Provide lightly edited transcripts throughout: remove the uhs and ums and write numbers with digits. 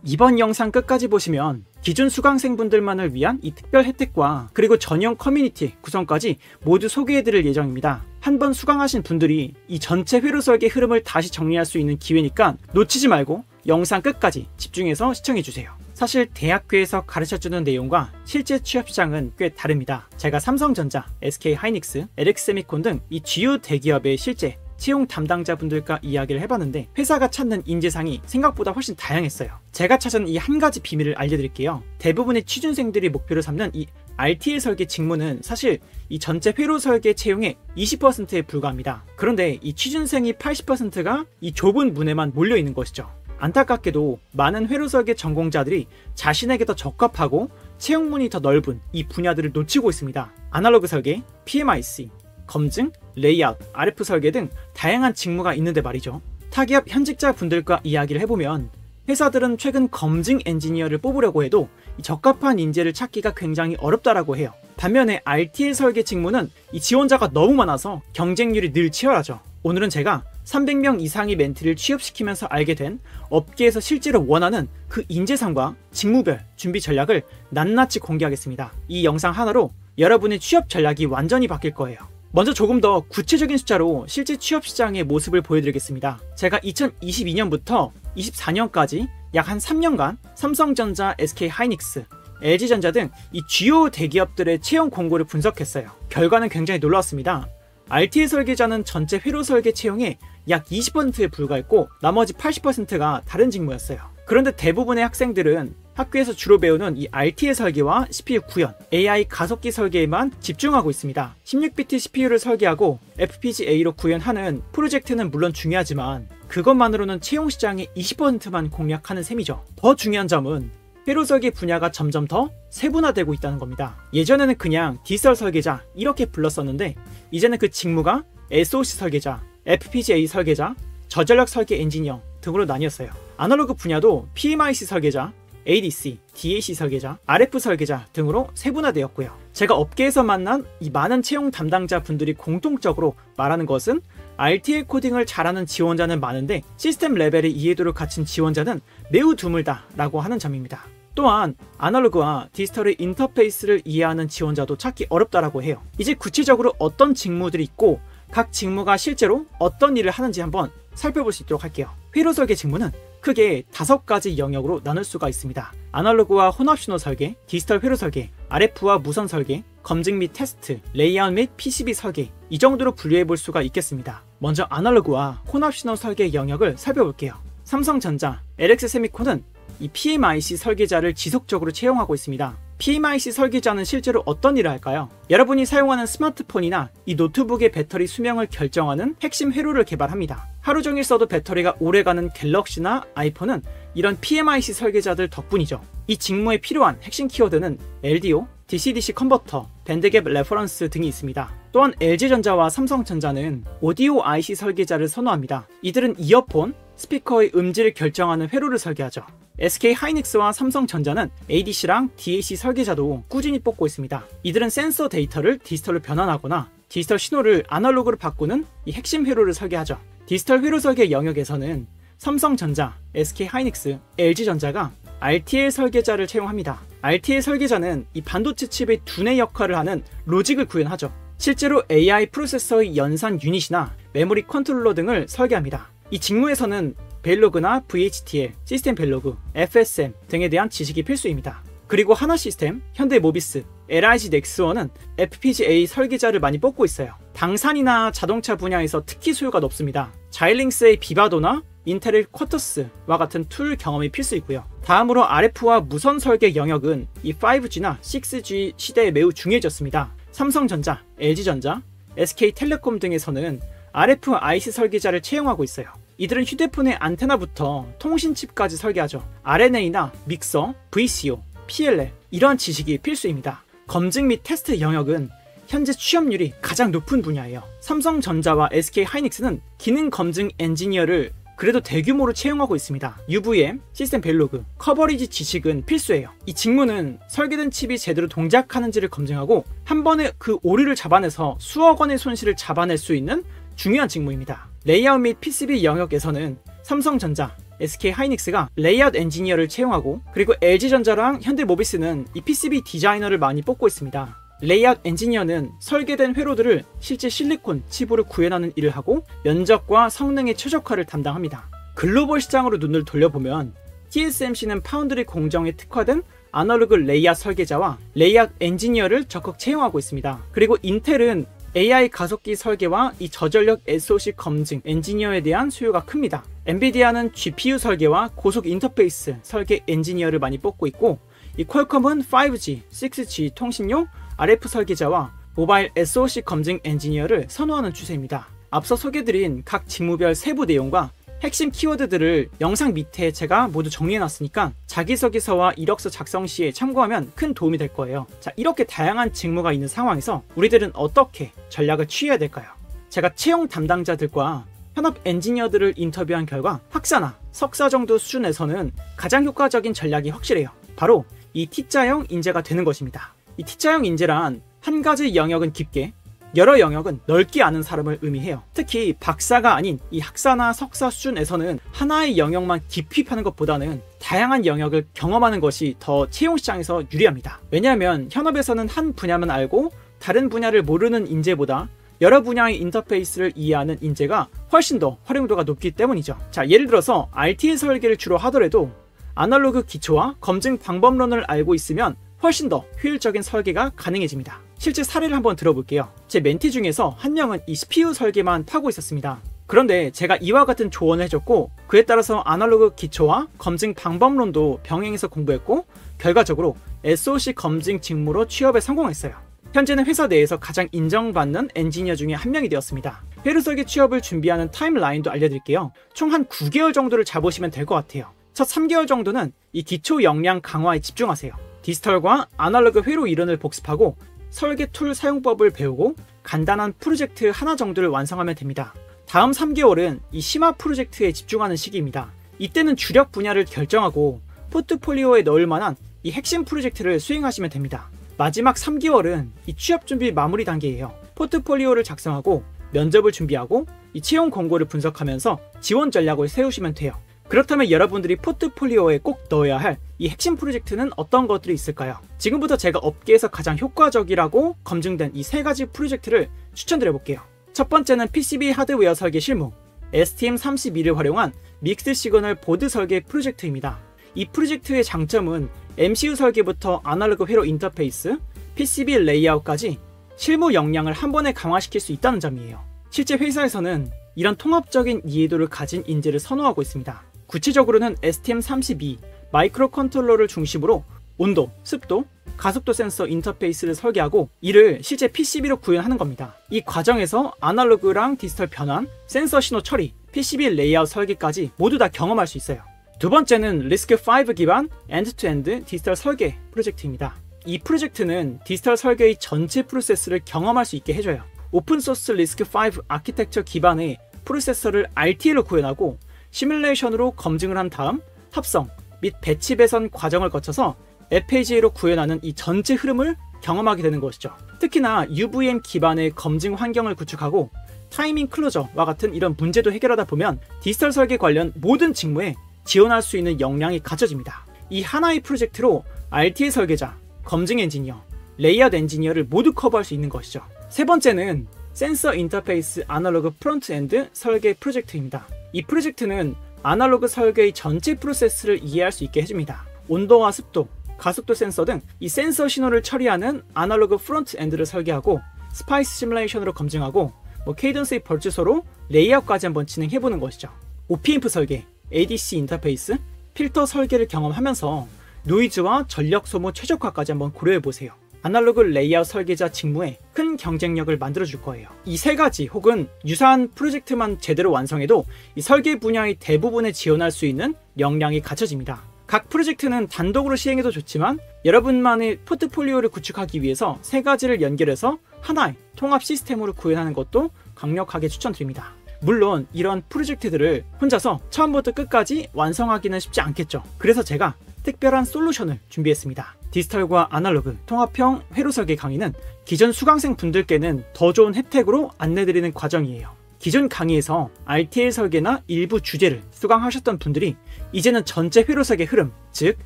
이번 영상 끝까지 보시면 기존 수강생분들만을 위한 이 특별 혜택과 그리고 전용 커뮤니티 구성까지 모두 소개해드릴 예정입니다. 한번 수강하신 분들이 이 전체 회로 설계 흐름을 다시 정리할 수 있는 기회니까 놓치지 말고 영상 끝까지 집중해서 시청해주세요. 사실 대학교에서 가르쳐주는 내용과 실제 취업시장은 꽤 다릅니다. 제가 삼성전자, SK하이닉스, LX세미콘 등 이 주요 대기업의 실제 채용 담당자분들과 이야기를 해봤는데 회사가 찾는 인재상이 생각보다 훨씬 다양했어요. 제가 찾은 이 한 가지 비밀을 알려드릴게요. 대부분의 취준생들이 목표로 삼는 이 RTL 설계 직무는 사실 이 전체 회로 설계 채용의 20%에 불과합니다. 그런데 이 취준생이 80%가 이 좁은 문에만 몰려있는 것이죠. 안타깝게도 많은 회로 설계 전공자들이 자신에게 더 적합하고 채용문이 더 넓은 이 분야들을 놓치고 있습니다. 아날로그 설계, PMIC, 검증, 레이아웃, RF 설계 등 다양한 직무가 있는데 말이죠. 타기업 현직자 분들과 이야기를 해보면 회사들은 최근 검증 엔지니어를 뽑으려고 해도 적합한 인재를 찾기가 굉장히 어렵다라고 해요. 반면에 RTL 설계 직무는 이 지원자가 너무 많아서 경쟁률이 늘 치열하죠. 오늘은 제가 300명 이상의 멘티를 취업시키면서 알게 된 업계에서 실제로 원하는 그 인재상과 직무별 준비 전략을 낱낱이 공개하겠습니다. 이 영상 하나로 여러분의 취업 전략이 완전히 바뀔 거예요. 먼저 조금 더 구체적인 숫자로 실제 취업시장의 모습을 보여드리겠습니다. 제가 2022년부터 24년까지 약 한 3년간 삼성전자, SK하이닉스, LG전자 등 이 주요 대기업들의 채용 공고를 분석했어요. 결과는 굉장히 놀라웠습니다. RTL 설계자는 전체 회로 설계 채용의 약 20%에 불과했고 나머지 80%가 다른 직무였어요. 그런데 대부분의 학생들은 학교에서 주로 배우는 이 RTL 설계와 CPU 구현, AI 가속기 설계에만 집중하고 있습니다. 16비트 CPU를 설계하고 FPGA로 구현하는 프로젝트는 물론 중요하지만 그것만으로는 채용 시장의 20%만 공략하는 셈이죠. 더 중요한 점은 회로 설계 분야가 점점 더 세분화되고 있다는 겁니다. 예전에는 그냥 디지털 설계자 이렇게 불렀었는데 이제는 그 직무가 SoC 설계자, FPGA 설계자, 저전력 설계 엔지니어 등으로 나뉘었어요. 아날로그 분야도 PMIC 설계자, ADC, DAC 설계자, RF 설계자 등으로 세분화되었고요. 제가 업계에서 만난 이 많은 채용 담당자 분들이 공통적으로 말하는 것은 RTL 코딩을 잘하는 지원자는 많은데 시스템 레벨의 이해도를 갖춘 지원자는 매우 드물다라고 하는 점입니다. 또한 아날로그와 디지털의 인터페이스를 이해하는 지원자도 찾기 어렵다라고 해요. 이제 구체적으로 어떤 직무들이 있고 각 직무가 실제로 어떤 일을 하는지 한번 살펴볼 수 있도록 할게요. 회로 설계 직무는 크게 5가지 영역으로 나눌 수가 있습니다. 아날로그와 혼합 신호 설계, 디지털 회로 설계, RF와 무선 설계, 검증 및 테스트, 레이아웃 및 PCB 설계 이 정도로 분류해 볼 수가 있겠습니다. 먼저 아날로그와 혼합 신호 설계 영역을 살펴볼게요. 삼성전자, LX세미콘은 이 PMIC 설계자를 지속적으로 채용하고 있습니다. PMIC 설계자는 실제로 어떤 일을 할까요? 여러분이 사용하는 스마트폰이나 이 노트북의 배터리 수명을 결정하는 핵심 회로를 개발합니다. 하루 종일 써도 배터리가 오래가는 갤럭시나 아이폰은 이런 PMIC 설계자들 덕분이죠. 이 직무에 필요한 핵심 키워드는 LDO, DC-DC 컨버터, 밴드갭 레퍼런스 등이 있습니다. 또한 LG전자와 삼성전자는 오디오 IC 설계자를 선호합니다. 이들은 이어폰, 스피커의 음질을 결정하는 회로를 설계하죠. SK하이닉스와 삼성전자는 ADC랑 DAC 설계자도 꾸준히 뽑고 있습니다. 이들은 센서 데이터를 디지털로 변환하거나 디지털 신호를 아날로그로 바꾸는 이 핵심 회로를 설계하죠. 디지털 회로 설계 영역에서는 삼성전자, SK하이닉스, LG전자가 RTL 설계자를 채용합니다. RTL 설계자는 이 반도체 칩의 두뇌 역할을 하는 로직을 구현하죠. 실제로 AI 프로세서의 연산 유닛이나 메모리 컨트롤러 등을 설계합니다. 이 직무에서는 벨로그나 VHDL, 시스템 벨로그, FSM 등에 대한 지식이 필수입니다. 그리고 하나시스템, 현대모비스, LIG 넥스원은 FPGA 설계자를 많이 뽑고 있어요. 방산이나 자동차 분야에서 특히 수요가 높습니다. 자일링스의 비바도나 인텔의 쿼터스와 같은 툴 경험이 필수이고요. 다음으로 RF와 무선 설계 영역은 이 5G나 6G 시대에 매우 중요해졌습니다. 삼성전자, LG전자, SK텔레콤 등에서는 RF IC 설계자를 채용하고 있어요. 이들은 휴대폰의 안테나부터 통신칩까지 설계하죠. RNA나 믹서, VCO, PLL 이러한 지식이 필수입니다. 검증 및 테스트 영역은 현재 취업률이 가장 높은 분야예요. 삼성전자와 SK하이닉스는 기능 검증 엔지니어를 그래도 대규모로 채용하고 있습니다. UVM, 시스템 벨로그, 커버리지 지식은 필수예요. 이 직무는 설계된 칩이 제대로 동작하는지를 검증하고 한 번에 그 오류를 잡아내서 수억 원의 손실을 잡아낼 수 있는 중요한 직무입니다. 레이아웃 및 PCB 영역에서는 삼성전자, SK 하이닉스가 레이아웃 엔지니어를 채용하고, 그리고 LG전자랑 현대모비스는 이 PCB 디자이너를 많이 뽑고 있습니다. 레이아웃 엔지니어는 설계된 회로들을 실제 실리콘 칩으로 구현하는 일을 하고 면적과 성능의 최적화를 담당합니다. 글로벌 시장으로 눈을 돌려보면 TSMC는 파운드리 공정에 특화된 아날로그 레이아웃 설계자와 레이아웃 엔지니어를 적극 채용하고 있습니다. 그리고 인텔은 AI 가속기 설계와 이 저전력 SoC 검증 엔지니어에 대한 수요가 큽니다. 엔비디아는 GPU 설계와 고속 인터페이스 설계 엔지니어를 많이 뽑고 있고, 이 퀄컴은 5G, 6G 통신용 RF 설계자와 모바일 SoC 검증 엔지니어를 선호하는 추세입니다. 앞서 소개드린 각 직무별 세부 내용과 핵심 키워드들을 영상 밑에 제가 모두 정리해놨으니까 자기소개서와 이력서 작성 시에 참고하면 큰 도움이 될 거예요. 자, 이렇게 다양한 직무가 있는 상황에서 우리들은 어떻게 전략을 취해야 될까요? 제가 채용 담당자들과 현업 엔지니어들을 인터뷰한 결과 학사나 석사 정도 수준에서는 가장 효과적인 전략이 확실해요. 바로 이 T자형 인재가 되는 것입니다. 이 T자형 인재란 한 가지 영역은 깊게, 여러 영역은 넓게 아는 사람을 의미해요. 특히 박사가 아닌 이 학사나 석사 수준에서는 하나의 영역만 깊이 파는 것보다는 다양한 영역을 경험하는 것이 더 채용 시장에서 유리합니다. 왜냐하면 현업에서는 한 분야만 알고 다른 분야를 모르는 인재보다 여러 분야의 인터페이스를 이해하는 인재가 훨씬 더 활용도가 높기 때문이죠. 자, 예를 들어서 RTL 설계를 주로 하더라도 아날로그 기초와 검증 방법론을 알고 있으면 훨씬 더 효율적인 설계가 가능해집니다. 실제 사례를 한번 들어볼게요. 제 멘티 중에서 한 명은 이 CPU 설계만 파고 있었습니다. 그런데 제가 이와 같은 조언을 해줬고, 그에 따라서 아날로그 기초와 검증 방법론도 병행해서 공부했고, 결과적으로 SoC 검증 직무로 취업에 성공했어요. 현재는 회사 내에서 가장 인정받는 엔지니어 중에 한 명이 되었습니다. 회로 설계 취업을 준비하는 타임라인도 알려드릴게요. 총 한 9개월 정도를 잡으시면 될 것 같아요. 첫 3개월 정도는 이 기초 역량 강화에 집중하세요. 디지털과 아날로그 회로 이론을 복습하고 설계 툴 사용법을 배우고 간단한 프로젝트 하나 정도를 완성하면 됩니다. 다음 3개월은 이 심화 프로젝트에 집중하는 시기입니다. 이때는 주력 분야를 결정하고 포트폴리오에 넣을 만한 이 핵심 프로젝트를 수행하시면 됩니다. 마지막 3개월은 이 취업 준비 마무리 단계예요. 포트폴리오를 작성하고 면접을 준비하고 이 채용 공고를 분석하면서 지원 전략을 세우시면 돼요. 그렇다면 여러분들이 포트폴리오에 꼭 넣어야 할 이 핵심 프로젝트는 어떤 것들이 있을까요? 지금부터 제가 업계에서 가장 효과적이라고 검증된 이 3가지 프로젝트를 추천드려 볼게요. 첫 번째는 PCB 하드웨어 설계 실무, STM32를 활용한 믹스 시그널 보드 설계 프로젝트입니다. 이 프로젝트의 장점은 MCU 설계부터 아날로그 회로 인터페이스, PCB 레이아웃까지 실무 역량을 한 번에 강화시킬 수 있다는 점이에요. 실제 회사에서는 이런 통합적인 이해도를 가진 인재를 선호하고 있습니다. 구체적으로는 STM32 마이크로 컨트롤러를 중심으로 온도, 습도, 가속도 센서 인터페이스를 설계하고 이를 실제 PCB로 구현하는 겁니다. 이 과정에서 아날로그랑 디지털 변환, 센서 신호 처리, PCB 레이아웃 설계까지 모두 다 경험할 수 있어요. 두 번째는 리스크5 기반 엔드-투-엔드 디지털 설계 프로젝트입니다. 이 프로젝트는 디지털 설계의 전체 프로세스를 경험할 수 있게 해줘요. 오픈소스 리스크5 아키텍처 기반의 프로세서를 RTL로 구현하고 시뮬레이션으로 검증을 한 다음 합성 및 배치 배선 과정을 거쳐서 FPGA로 구현하는 이 전체 흐름을 경험하게 되는 것이죠. 특히나 UVM 기반의 검증 환경을 구축하고 타이밍 클로저와 같은 이런 문제도 해결하다 보면 디지털 설계 관련 모든 직무에 지원할 수 있는 역량이 갖춰집니다. 이 하나의 프로젝트로 RTA 설계자, 검증 엔지니어, 레이아웃 엔지니어를 모두 커버할 수 있는 것이죠. 세 번째는 센서 인터페이스 아날로그 프론트 엔드 설계 프로젝트입니다. 이 프로젝트는 아날로그 설계의 전체 프로세스를 이해할 수 있게 해줍니다. 온도와 습도, 가속도 센서 등 이 센서 신호를 처리하는 아날로그 프론트 엔드를 설계하고 스파이스 시뮬레이션으로 검증하고 케이던스의 벌주소로 레이아웃까지 한번 진행해보는 것이죠. OPMP 설계, ADC 인터페이스, 필터 설계를 경험하면서 노이즈와 전력 소모 최적화까지 한번 고려해보세요. 아날로그 레이아웃 설계자 직무에 큰 경쟁력을 만들어줄 거예요. 이 3가지 혹은 유사한 프로젝트만 제대로 완성해도 이 설계 분야의 대부분에 지원할 수 있는 역량이 갖춰집니다. 각 프로젝트는 단독으로 시행해도 좋지만 여러분만의 포트폴리오를 구축하기 위해서 3가지를 연결해서 하나의 통합 시스템으로 구현하는 것도 강력하게 추천드립니다. 물론 이런 프로젝트들을 혼자서 처음부터 끝까지 완성하기는 쉽지 않겠죠. 그래서 제가 특별한 솔루션을 준비했습니다. 디지털과 아날로그 통합형 회로 설계 강의는 기존 수강생 분들께는 더 좋은 혜택으로 안내드리는 과정이에요. 기존 강의에서 RTL 설계나 일부 주제를 수강하셨던 분들이 이제는 전체 회로 설계 흐름, 즉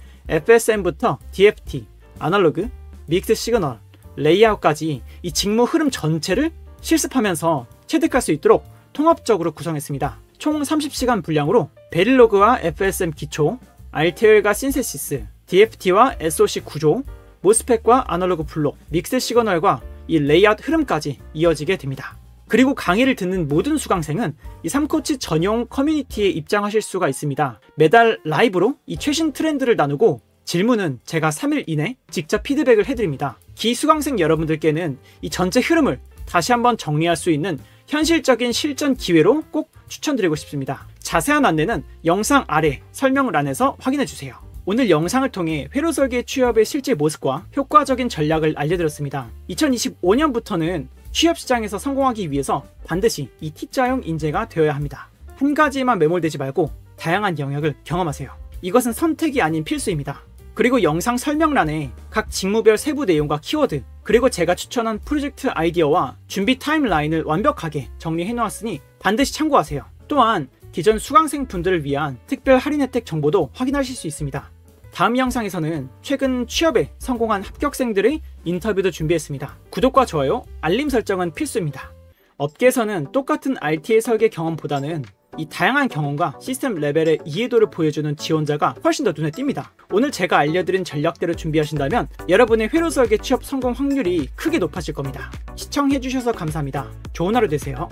FSM부터 DFT, 아날로그, 믹스 시그널, 레이아웃까지 이 직무 흐름 전체를 실습하면서 체득할 수 있도록 통합적으로 구성했습니다. 총 30시간 분량으로 베릴로그와 FSM 기초, RTL과 신세시스, DFT와 SOC 구조, 모스펫과 아날로그 블록, 믹스 시그널과 이 레이아웃 흐름까지 이어지게 됩니다. 그리고 강의를 듣는 모든 수강생은 이 3코치 전용 커뮤니티에 입장하실 수가 있습니다. 매달 라이브로 이 최신 트렌드를 나누고 질문은 제가 3일 이내 직접 피드백을 해드립니다. 기수강생 여러분들께는 이 전체 흐름을 다시 한번 정리할 수 있는 현실적인 실전 기회로 꼭 추천드리고 싶습니다. 자세한 안내는 영상 아래 설명란에서 확인해주세요. 오늘 영상을 통해 회로 설계 취업의 실제 모습과 효과적인 전략을 알려드렸습니다. 2025년부터는 취업시장에서 성공하기 위해서 반드시 이 T자형 인재가 되어야 합니다. 한 가지에만 매몰되지 말고 다양한 영역을 경험하세요. 이것은 선택이 아닌 필수입니다. 그리고 영상 설명란에 각 직무별 세부 내용과 키워드, 그리고 제가 추천한 프로젝트 아이디어와 준비 타임라인을 완벽하게 정리해 놓았으니 반드시 참고하세요. 또한 기존 수강생 분들을 위한 특별 할인 혜택 정보도 확인하실 수 있습니다. 다음 영상에서는 최근 취업에 성공한 합격생들의 인터뷰도 준비했습니다. 구독과 좋아요, 알림 설정은 필수입니다. 업계에서는 똑같은 RTL 설계 경험보다는 이 다양한 경험과 시스템 레벨의 이해도를 보여주는 지원자가 훨씬 더 눈에 띕니다. 오늘 제가 알려드린 전략대로 준비하신다면 여러분의 회로 설계 취업 성공 확률이 크게 높아질 겁니다. 시청해주셔서 감사합니다. 좋은 하루 되세요.